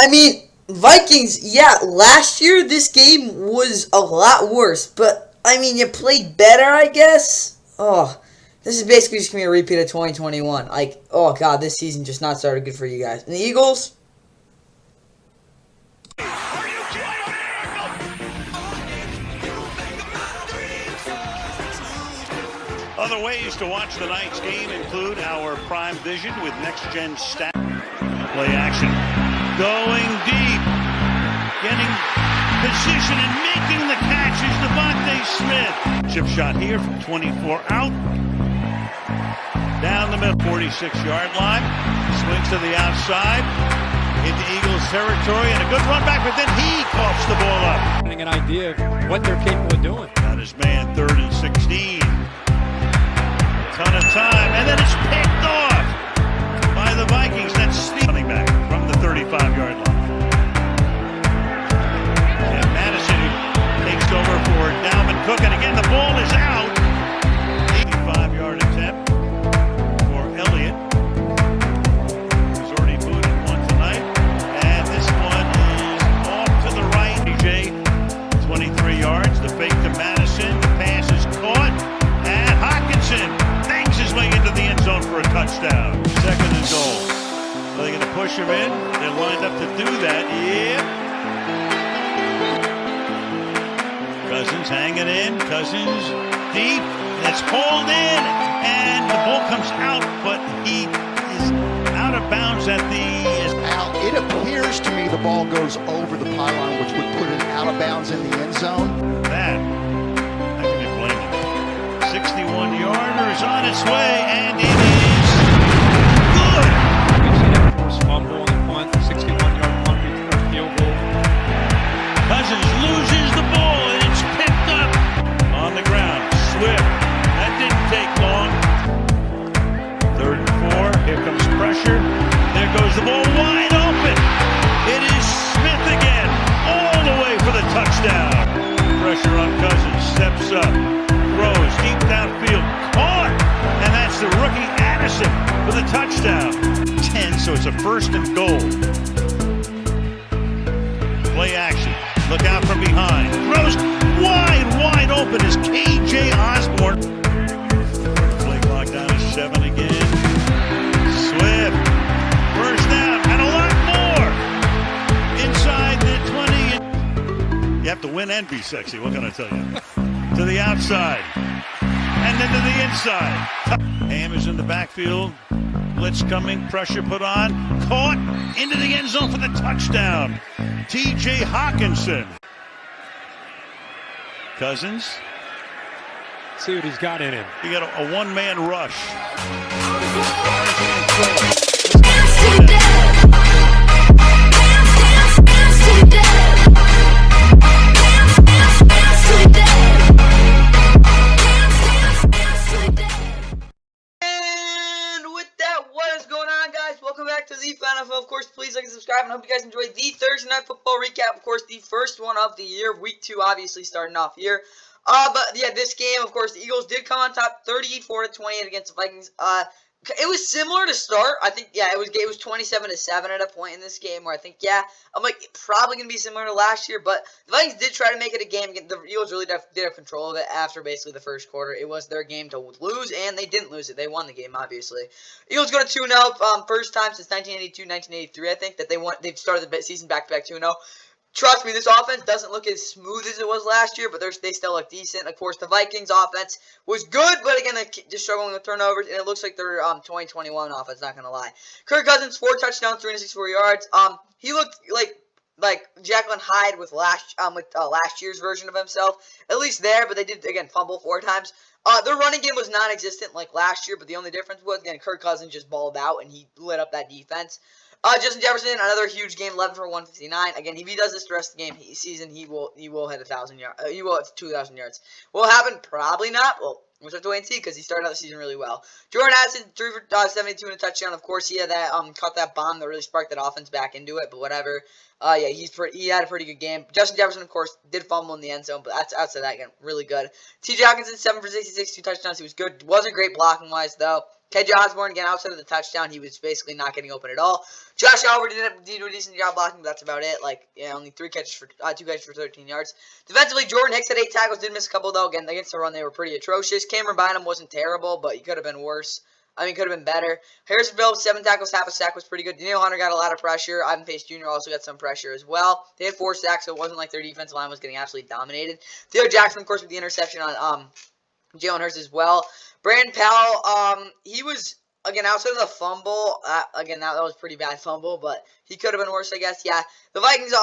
I mean, Vikings, yeah, last year this game was a lot worse, but, I mean, you played better, I guess? Oh, this is basically just going to be a repeat of 2021. Like, oh, God, this season just not started good for you guys. And the Eagles? Other ways to watch the night's game include our Prime Vision with next-gen stat. Play action. Going deep. Getting position and making the catch is Devontae Smith. Chip shot here from 24 out. Down the middle, 46-yard line. Swings to the outside. Into Eagles territory and a good run back, but then he coughs the ball up. Getting an idea of what they're capable of doing. Got his man 3rd and 16. Ton of time, and then it's picked off by the Vikings. That's stealing back from the 35-yard line. And Madison takes over for Dalvin Cook, and again the ball is out. 85-yard attempt for Elliott. He's already booted one tonight, and this one is off to the right. DJ, 23 yards. The fake to Madison. The pass is caught, and Hockenson his way into the end zone for a touchdown. 2nd and goal. Are they going to push him in? They're lined up to do that. Yep. Cousins hanging in. Cousins deep. That's hauled in. And the ball comes out, but he is out of bounds at the... Al, it appears to me the ball goes over the pylon, which would put it out of bounds in the end zone. That. 61-yarder is on its way, and it is good. We've seen that forced fumble on the punt, 61-yard punt return field goal. Cousins loses the ball, and it's picked up on the ground. Swift. That didn't take long. 3rd and 4. Here comes pressure. There goes the ball wide open. It is Smith again, all the way for the touchdown. Pressure on Cousins. Steps up. Throws deep downfield, caught, and that's the rookie Addison for the touchdown. 10, so it's a 1st and goal. Play action, look out from behind. Throws wide open is KJ Osborne. Play clock down to 7 again. Swift, 1st down, and a lot more. Inside the 20. You have to win and be sexy, what can I tell you? To the outside, and then to the inside. Ham is in the backfield. Blitz coming, pressure put on. Caught into the end zone for the touchdown. T.J. Hockenson. Cousins. See what he's got in him. You got a one-man rush. To the NFL, of course, please like and subscribe, and I hope you guys enjoyed the Thursday Night Football recap. Of course, the first one of the year, week 2, obviously starting off here. But yeah, this game, of course, the Eagles did come on top, 34-28 against the Vikings. It was similar to start. I think, yeah, it was 27-7 at a point in this game where I think, yeah, I'm like probably gonna be similar to last year. But the Vikings did try to make it a game. The Eagles really did have control of it after basically the first quarter. It was their game to lose, and they didn't lose it. They won the game, obviously. Eagles go to 2-0. First time since 1982, 1983, I think that they've started the season back-to-back 2-0. Trust me, this offense doesn't look as smooth as it was last year, but they still look decent. Of course, the Vikings offense was good, but again, they're just struggling with turnovers, and it looks like their 2021 offense, not going to lie. Kirk Cousins, 4 touchdowns, 364 yards. He looked like Jacqueline Hyde with last year's version of himself, at least there, but they did, again, fumble 4 times. Their running game was non-existent like last year, but the only difference was, again, Kirk Cousins just balled out, and he lit up that defense. Justin Jefferson, another huge game, 11 for 159. Again, if he does this the rest of the season, he will hit 1,000 yards. He will hit 2,000 yards. Will it happen? Probably not. Well, we'll have to wait and see because he started out the season really well. Jordan Addison, 3 for 72 and a touchdown. Of course, he had that caught that bomb that really sparked that offense back into it. But whatever. Yeah, he had a pretty good game. Justin Jefferson, of course, did fumble in the end zone, but that's outside that again, really good. T.J. Hockenson, 7 for 66, 2 touchdowns. He was good. Wasn't great blocking wise though. KJ Osborne, again, outside of the touchdown, he was basically not getting open at all. Josh Allen did do a decent job blocking, but that's about it. Like, yeah, only 2 catches for 13 yards. Defensively, Jordan Hicks had 8 tackles, did miss a couple though. Again, against the run, they were pretty atrocious. Cameron Bynum wasn't terrible, but he could have been worse. I mean, could have been better. Harrison Phillips, 7 tackles, half a sack was pretty good. Daniel Hunter got a lot of pressure. Ivan Pace Jr. also got some pressure as well. They had 4 sacks, so it wasn't like their defensive line was getting absolutely dominated. Theo Jackson, of course, with the interception on Jalen Hurts as well. Brandon Powell, he was, again, outside of the fumble, again, that was a pretty bad fumble, but he could have been worse, I guess. Yeah, the Vikings,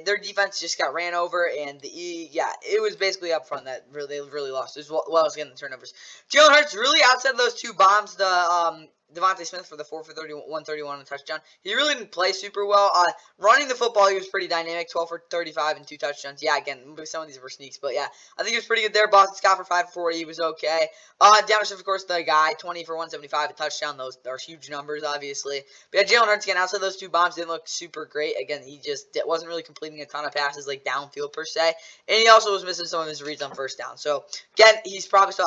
their defense just got ran over, and it was basically up front that they really lost, as well as getting the turnovers. Jalen Hurts, really outside of those 2 bombs, Devontae Smith for the 4 for 131 and a touchdown. He really didn't play super well. Running the football, he was pretty dynamic, 12 for 35 and 2 touchdowns. Yeah, again, some of these were sneaks, but yeah, I think he was pretty good there. Boston Scott for 5 for 40, he was okay. Down Swift, of course, the guy, 20 for 175, a touchdown. Those are huge numbers, obviously. But yeah, Jalen Hurts, again, outside those 2 bombs, didn't look super great. Again, he just wasn't really completing a ton of passes, like downfield per se. And he also was missing some of his reads on first down. So, again, he's probably still,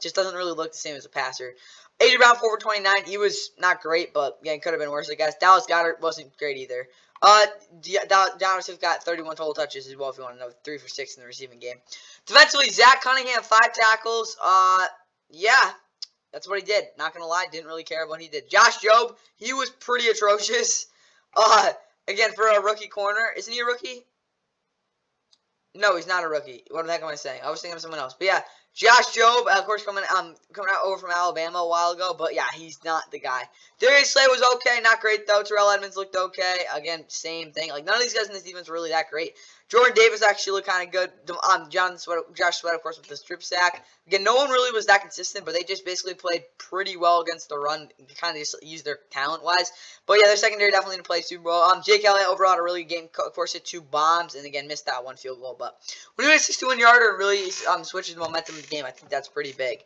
just doesn't really look the same as a passer. A.J. Brown, 4 for 29. He was not great, but, again, could have been worse, I guess. Dallas Goedert wasn't great either. Down Swift got 31 total touches as well, if you want to know. 3 for 6 in the receiving game. Defensively, Zach Cunningham, 5 tackles. Yeah, that's what he did. Not going to lie, didn't really care what he did. Josh Jobe, he was pretty atrocious. Again, for a rookie corner. Isn't he a rookie? No, he's not a rookie. What the heck am I saying? I was thinking of someone else. But yeah, Josh Jobe, of course, coming out over from Alabama a while ago. But yeah, he's not the guy. Darius Slay was okay, not great though. Terrell Edmonds looked okay. Again, same thing. Like, none of these guys in this defense were really that great. Jordan Davis actually looked kind of good. Josh Sweat, of course, with the strip sack. Again, no one really was that consistent, but they just basically played pretty well against the run. Kind of just used their talent-wise. But yeah, their secondary definitely didn't play super well. Jake Elliott overall had a really good game. Of course, hit 2 bombs, and again, missed that 1 field goal. But when he hit a 61-yarder, really switches the momentum of the game. I think that's pretty big.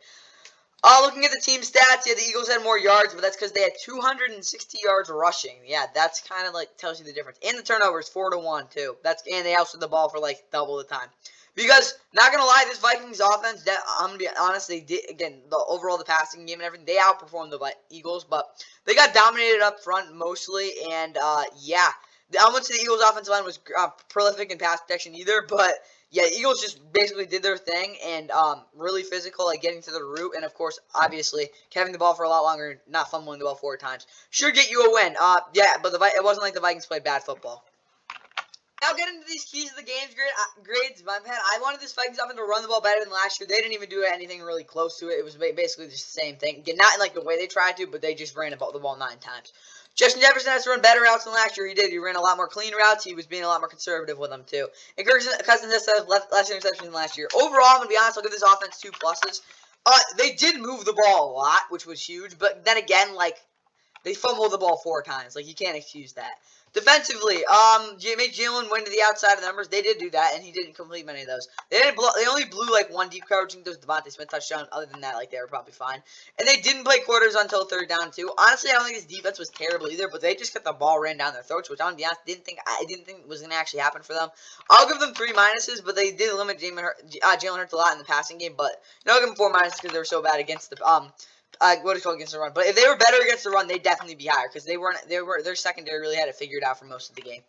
Looking at the team stats, yeah, the Eagles had more yards, but that's because they had 260 yards rushing. Yeah, that's kind of like tells you the difference. And the turnovers, 4-1 too. And they also the ball for like double the time. Because, not gonna lie, this Vikings offense, I'm gonna be honest, they did, again, the passing game and everything, they outperformed the Eagles, but they got dominated up front mostly, and yeah, I wouldn't say the Eagles offensive line was prolific in pass protection either, but yeah, the Eagles just basically did their thing and really physical, like getting to the root, and of course, obviously, having the ball for a lot longer, not fumbling the ball 4 times, should get you a win. Yeah, but it wasn't like the Vikings played bad football. Now get into these keys of the game's grades. My man, I wanted this Vikings offense to run the ball better than last year. They didn't even do anything really close to it. It was basically just the same thing. Again, not in like the way they tried to, but they just ran the ball 9 times. Justin Jefferson has to run better routes than last year. He did. He ran a lot more clean routes. He was being a lot more conservative with them, too. And Kirk Cousins has less interceptions than last year. Overall, I'm going to be honest, I'll give this offense 2 pluses. They did move the ball a lot, which was huge. But then again, like, they fumbled the ball 4 times. Like, you can't excuse that. Defensively, made Jalen win to the outside of the numbers. They did do that, and he didn't complete many of those. They only blew like 1 deep coverage. I think those Devontae Smith touchdown. Other than that, like, they were probably fine. And they didn't play quarters until 3rd down too. Honestly, I don't think his defense was terrible either, but they just got the ball ran down their throats, which, I'm gonna be honest, I didn't think was gonna actually happen for them. I'll give them 3 minuses, but they did limit Jalen Hurts a lot in the passing game. But I'll give them 4 minuses because they were so bad against the against the run. But if they were better against the run, they'd definitely be higher because their secondary really had it figured out for most of the game.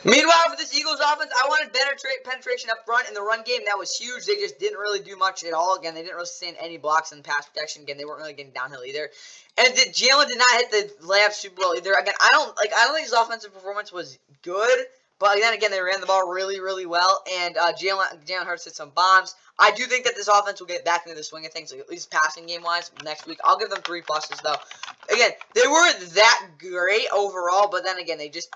Meanwhile, for this Eagles offense, I wanted better penetration up front in the run game. That was huge. They just didn't really do much at all. Again, they didn't really sustain any blocks in pass protection. Again, they weren't really getting downhill either. And Jalen did not hit the layup super well either. Again, I don't think his offensive performance was good. But then again, they ran the ball really, really well, and Jalen Hurts hit some bombs. I do think that this offense will get back into the swing of things, at least passing game-wise, next week. I'll give them 3 pluses, though. Again, they weren't that great overall, but then again, they just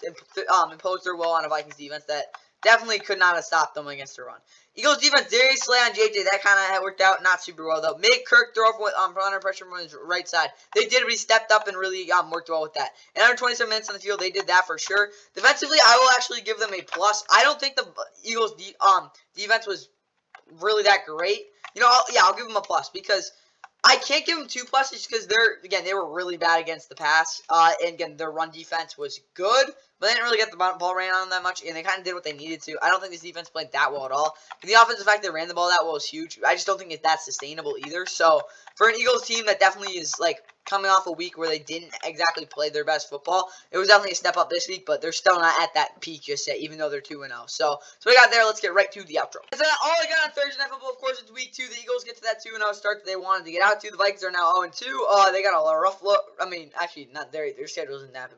imposed their will on a Vikings defense that definitely could not have stopped them against the run. Eagles defense, Darius Slay on JJ, that kind of worked out not super well, though. Made Kirk throw from under pressure from his right side. They did, but he stepped up and really worked well with that. And under 27 minutes on the field, they did that for sure. Defensively, I will actually give them a plus. I don't think the Eagles defense was really that great. You know, I'll give them a plus because I can't give them 2 pluses because they were really bad against the pass. And again, their run defense was good, but they didn't really get the ball ran on them that much, and they kind of did what they needed to. I don't think this defense played that well at all. The offensive fact they ran the ball that well is huge. I just don't think it's that sustainable either. So for an Eagles team that definitely is like coming off a week where they didn't exactly play their best football. It was definitely a step up this week, but they're still not at that peak just yet, even though they're 2-0. So we got there. Let's get right to the outro. So all I got on Thursday Night Football, of course, it's week 2. The Eagles get to that 2-0 start that they wanted to get out to. The Vikings are now 0-2. They got a rough look. I mean, actually, not their schedule isn't that,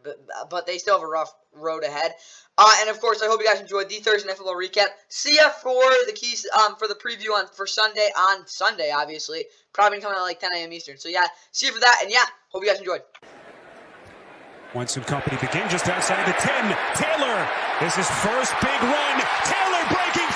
but they still have a rough road ahead. And of course, I hope you guys enjoyed the Thursday Night Football recap. See ya for the keys for the preview for Sunday on Sunday, obviously. Probably coming at like 10 a.m. Eastern. So yeah, see you for that. And yeah, hope you guys enjoyed. Winston company begin just outside the 10. Taylor is his first big run. Taylor breaking